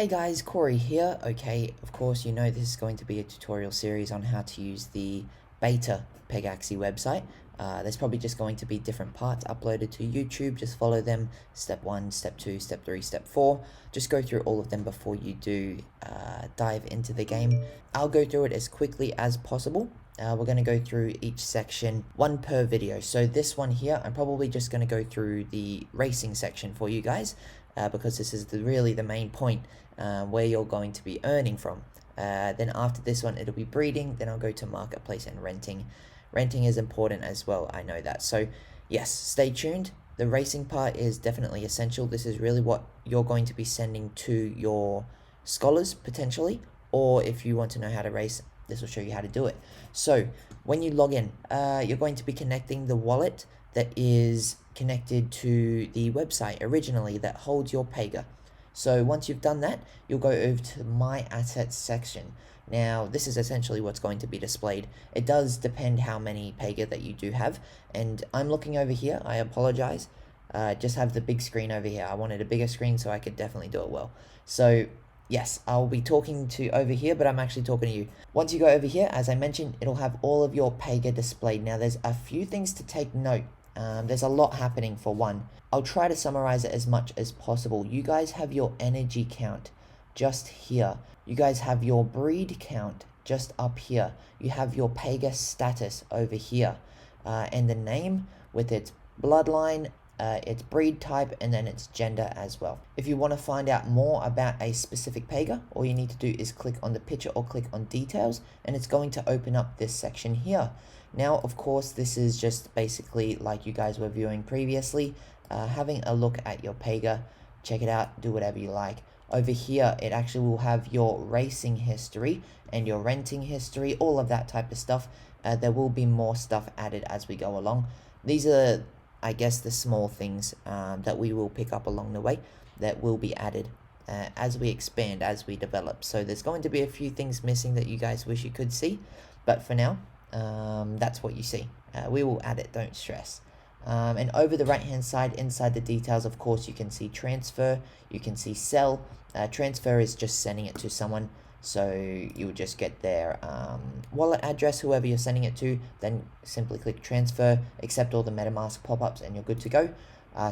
Hey guys, Corey here. Okay, of course you know this is going to be a tutorial series on how to use the beta Pegaxy website. There's probably just going to be different parts uploaded to YouTube. Just follow them, step 1, step 2, step 3, step 4. Just go through all of them before you do dive into the game. I'll go through it as quickly as possible. We're going to go through each section, one per video. So this one here, I'm probably just going to go through the racing section for you guys. Because this is really the main point where you're going to be earning from. Then after this one, it'll be breeding. Then I'll go to marketplace and renting. Renting is important as well, I know that. So yes, stay tuned. The racing part is definitely essential. This is really what you're going to be sending to your scholars potentially, or if you want to know how to race, this will show you how to do it. So when you log in, you're going to be connecting the wallet that is connected to the website originally that holds your Pega. So once you've done that, you'll go over to my assets section. Now this is essentially what's going to be displayed. It does depend how many Pega that you do have, and I'm looking over here. I apologize. Just have the big screen over here. I wanted a bigger screen so I could definitely do it well. So yes, I'll be talking to over here, but I'm actually talking to you. Once you go over here, as I mentioned, it'll have all of your Pega displayed. Now there's a few things to take note. There's a lot happening for one. I'll try to summarize it as much as possible. You guys have your energy count just here. You guys have your breed count just up here. You have your Pega status over here. And the name with its bloodline, its breed type, and then its gender as well. If you want to find out more about a specific Pega, all you need to do is click on the picture or click on details, and it's going to open up this section here. Now, of course, this is just basically like you guys were viewing previously, having a look at your Pega. Check it out, do whatever you like. Over here, it actually will have your racing history and your renting history, all of that type of stuff. There will be more stuff added as we go along. These are, I guess, the small things that we will pick up along the way that will be added as we expand, as we develop. So there's going to be a few things missing that you guys wish you could see, but for now, that's what you see. We will add it, don't stress. And over the right hand side, inside the details, of course, you can see transfer, you can see sell. Transfer is just sending it to someone, so you would just get their wallet address, whoever you're sending it to, then simply click transfer, accept all the MetaMask pop-ups, and you're good to go.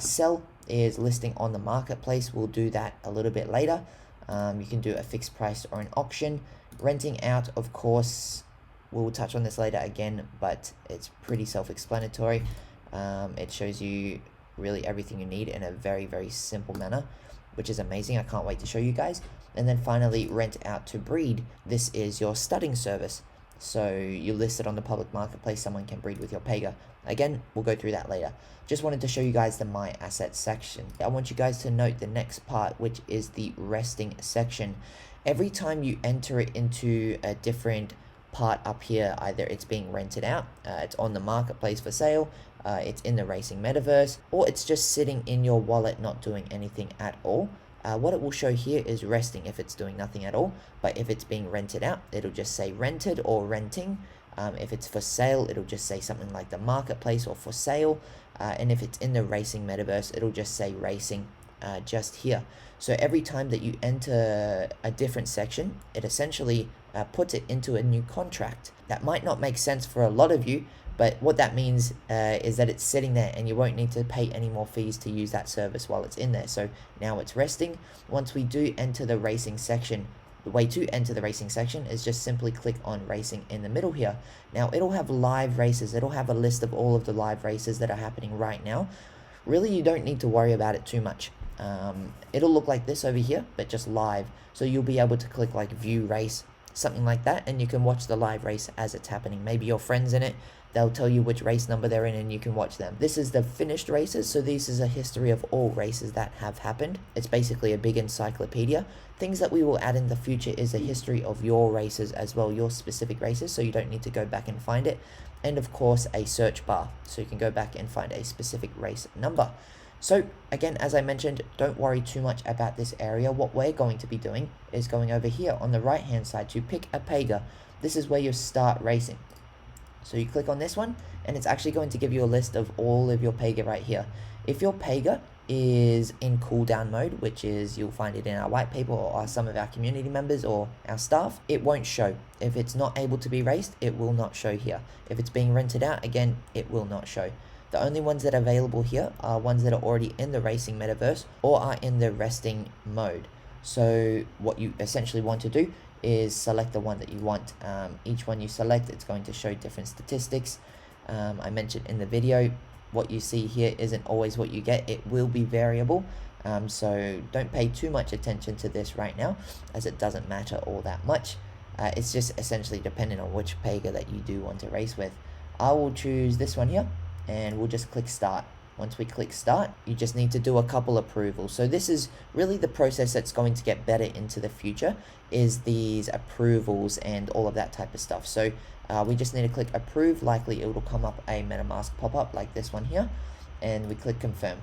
Sell is listing on the marketplace. We'll do that a little bit later. You can do a fixed price or an auction. Renting out, of course, we'll touch on this later again, but it's pretty self-explanatory. It shows you really everything you need in a very, very simple manner, which is amazing. I can't wait to show you guys. And then finally, rent out to breed. This is your studding service. So you list it on the public marketplace. Someone can breed with your Pega. Again, we'll go through that later. Just wanted to show you guys the My Assets section. I want you guys to note the next part, which is the resting section. Every time you enter it into a different part up here, either it's being rented out, it's on the marketplace for sale, it's in the racing metaverse, or it's just sitting in your wallet not doing anything at all. What it will show here is resting if it's doing nothing at all, but if it's being rented out, it'll just say rented or renting. If it's for sale, it'll just say something like the marketplace or for sale, and if it's in the racing metaverse, it'll just say racing just here. So every time that you enter a different section, it essentially puts it into a new contract. That might not make sense for a lot of you, but what that means is that it's sitting there and you won't need to pay any more fees to use that service while it's in there. So now it's resting. Once we do enter the racing section, the way to enter the racing section is just simply click on racing in the middle here. Now it'll have live races. It'll have a list of all of the live races that are happening right now. Really, you don't need to worry about it too much. It'll look like this over here, but just live. So you'll be able to click like view race, something like that, and you can watch the live race as it's happening. Maybe your friend's in it, they'll tell you which race number they're in and you can watch them. This is the finished races, so this is a history of all races that have happened. It's basically a big encyclopedia. Things that we will add in the future is a history of your races as well, your specific races, so you don't need to go back and find it. And of course a search bar, so you can go back and find a specific race number. So again, as I mentioned, don't worry too much about this area. What we're going to be doing is going over here on the right hand side to pick a Pega. This is where you start racing. So you click on this one and it's actually going to give you a list of all of your Pega right here. If your Pega is in cooldown mode, which is you'll find it in our white paper or some of our community members or our staff. It won't show. If it's not able to be raced, it will not show here. If it's being rented out, again, it will not show. The only ones that are available here are ones that are already in the racing metaverse or are in the resting mode. So what you essentially want to do is select the one that you want. Each one you select, it's going to show different statistics. I mentioned in the video, what you see here isn't always what you get. It will be variable. So don't pay too much attention to this right now, as it doesn't matter all that much. It's just essentially dependent on which Pega that you do want to race with. I will choose this one here, and we'll just click start. Once we click start, you just need to do a couple approvals. So this is really the process that's going to get better into the future, is these approvals and all of that type of stuff. So we just need to click approve. Likely it will come up a MetaMask pop-up like this one here, and we click confirm.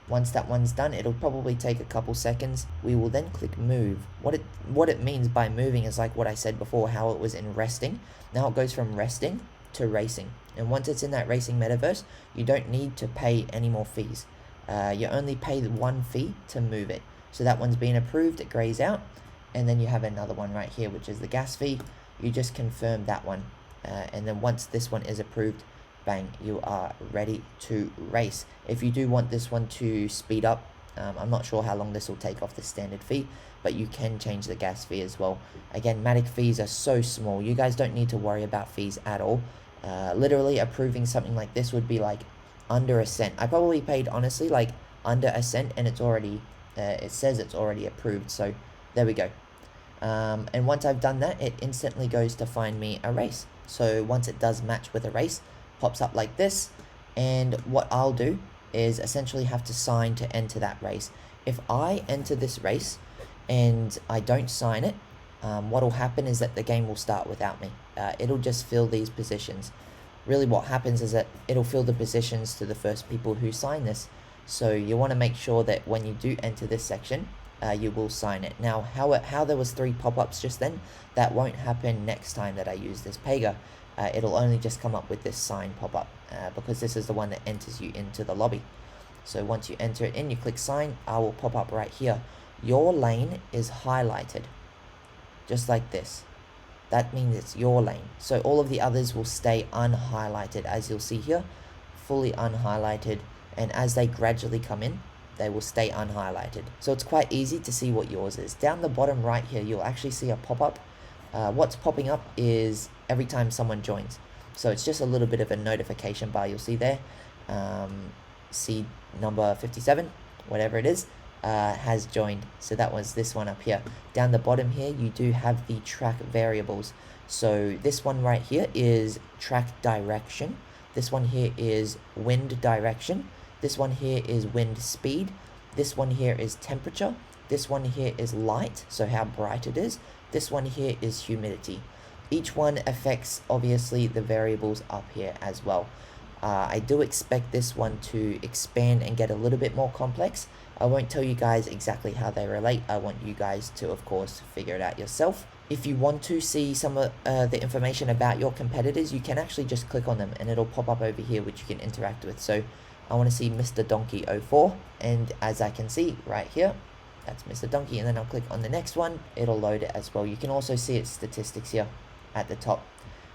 Once that one's done, it'll probably take a couple seconds. We will then click move. What it means by moving is like what I said before, how it was in resting. Now it goes from resting to racing, and once it's in that racing metaverse, you don't need to pay any more fees. You only pay the one fee to move it. So that one's been approved, it grays out, and then you have another one right here, which is the gas fee. You just confirm that one, and then once this one is approved, bang, you are ready to race. If you do want this one to speed up, I'm not sure how long this will take off the standard fee, but you can change the gas fee as well. Again, Matic fees are so small, you guys don't need to worry about fees at all. Literally approving something like this would be like under a cent. I probably paid honestly like under a cent, and it's already it says it's already approved. So there we go. And once I've done that, it instantly goes to find me a race. So once it does match with a race, pops up like this, and what I'll do is essentially have to sign to enter that race. If I enter this race and I don't sign it, what will happen is that the game will start without me. It'll just fill these positions. Really what happens is that it'll fill the positions to the first people who sign this. So you want to make sure that when you do enter this section, you will sign it. Now, how there was 3 pop-ups just then, that won't happen next time that I use this Pega. It'll only just come up with this sign pop-up, because this is the one that enters you into the lobby. So once you enter it in, you click sign, I will pop up right here. Your lane is highlighted, just like this. That means it's your lane. So all of the others will stay unhighlighted, as you'll see here, fully unhighlighted, and as they gradually come in, they will stay unhighlighted. So it's quite easy to see what yours is. Down the bottom right here, you'll actually see a pop-up. What's popping up is every time someone joins. So it's just a little bit of a notification bar you'll see there. Seed number 57, whatever it is, has joined. So that was this one up here. Down the bottom here, you do have the track variables. So this one right here is track direction. This one here is wind direction. This one here is wind speed. This one here is temperature. This one here is light, so how bright it is. This one here is humidity. Each one affects, obviously, the variables up here as well. I do expect this one to expand and get a little bit more complex. I won't tell you guys exactly how they relate. I want you guys to, of course, figure it out yourself. If you want to see some of the information about your competitors, you can actually just click on them and it'll pop up over here, which you can interact with. So I want to see Mr. Donkey 04, and as I can see right here, that's Mr. Donkey, and then I'll click on the next one, it'll load it as well. You can also see its statistics here at the top.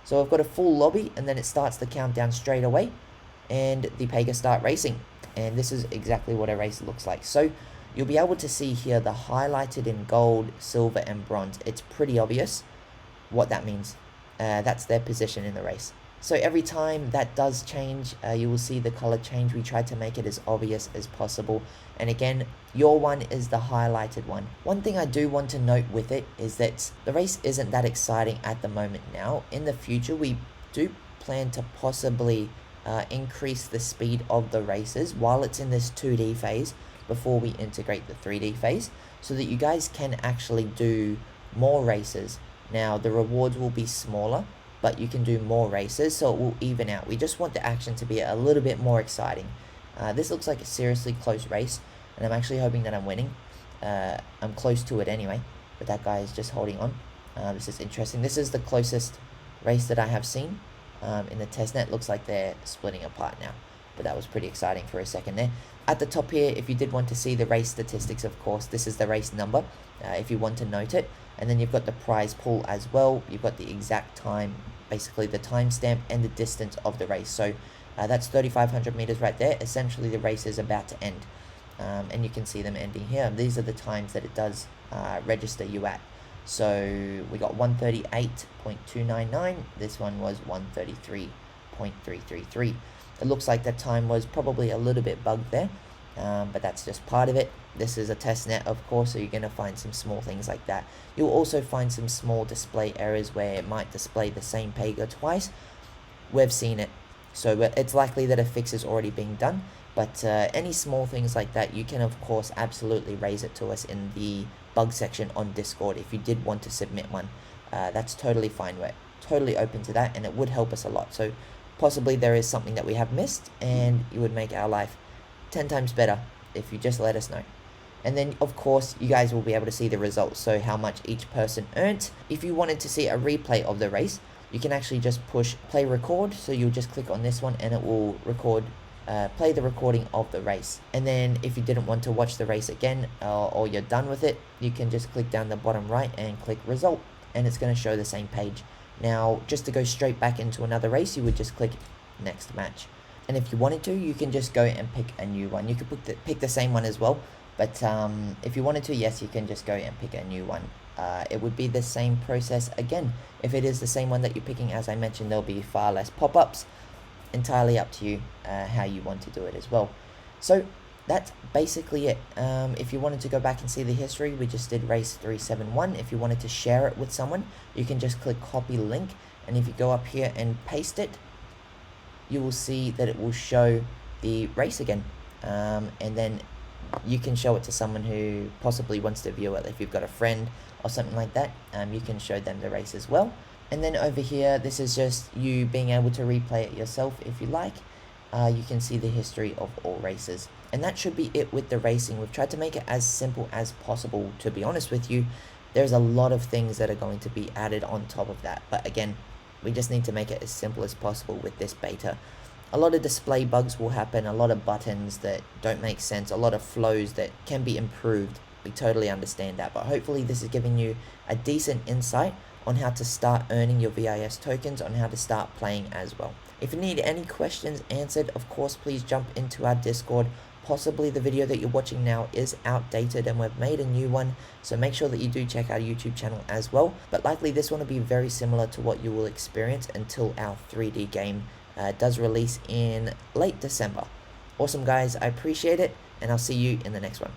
So I've got a full lobby, and then it starts the countdown straight away, and the Pega start racing. And this is exactly what a race looks like. So you'll be able to see here the highlighted in gold, silver, and bronze. It's pretty obvious what that means. That's their position in the race. So every time that does change, you will see the color change. We tried to make it as obvious as possible. And again, your one is the highlighted one. One thing I do want to note with it is that the race isn't that exciting at the moment now. In the future, we do plan to possibly increase the speed of the races while it's in this 2D phase before we integrate the 3D phase, so that you guys can actually do more races. Now, the rewards will be smaller, but you can do more races, so it will even out. We just want the action to be a little bit more exciting. This looks like a seriously close race, and I'm actually hoping that I'm winning. I'm close to it anyway, but that guy is just holding on. This is interesting. This is the closest race that I have seen in the testnet. Looks like they're splitting apart now. but that was pretty exciting for a second there. At the top here, if you did want to see the race statistics, of course, this is the race number, if you want to note it. And then you've got the prize pool as well. You've got the exact time, basically the timestamp and the distance of the race. So that's 3,500 meters right there. Essentially, the race is about to end. And you can see them ending here. These are the times that it does register you at. So we got 138.299. This one was 133.333. It looks like that time was probably a little bit bugged there, but that's just part of it. This is a test net, of course, so you're going to find some small things like that. You'll also find some small display errors where it might display the same Pega twice. We've seen it, so it's likely that a fix is already being done. But any small things like that, you can of course absolutely raise it to us in the bug section on Discord if you did want to submit one. That's totally fine. We're totally open to that, and it would help us a lot. So possibly there is something that we have missed, and it would make our life 10 times better if you just let us know. And then of course you guys will be able to see the results, so how much each person earned. If you wanted to see a replay of the race, you can actually just push play record. So you'll just click on this one and it will record, play the recording of the race. And then if you didn't want to watch the race again, or you're done with it, you can just click down the bottom right and click result, and it's going to show the same page. Now just to go straight back into another race, you would just click next match. And if you wanted to, you can just go and pick a new one. You could pick the same one as well, but if you wanted to, yes, you can just go and pick a new one. It would be the same process again. If it is the same one that you're picking, as I mentioned, there'll be far less pop-ups. Entirely up to you how you want to do it as well. So that's basically it. If you wanted to go back and see the history, we just did race 371. If you wanted to share it with someone, you can just click copy link, and if you go up here and paste it, you will see that it will show the race again, and then you can show it to someone who possibly wants to view it. If you've got a friend or something like that, you can show them the race as well. And then over here, this is just you being able to replay it yourself if you like. You can see the history of all races. And that should be it with the racing. We've tried to make it as simple as possible, to be honest with you. There's a lot of things that are going to be added on top of that. But again, we just need to make it as simple as possible with this beta. A lot of display bugs will happen, a lot of buttons that don't make sense, a lot of flows that can be improved. We totally understand that, but hopefully this is giving you a decent insight on how to start earning your VIS tokens, on how to start playing as well. If you need any questions answered, of course, please jump into our Discord. Possibly the video that you're watching now is outdated and we've made a new one, so make sure that you do check our YouTube channel as well. But likely this one will be very similar to what you will experience until our 3D game does release in late December. Awesome guys, I appreciate it, and I'll see you in the next one.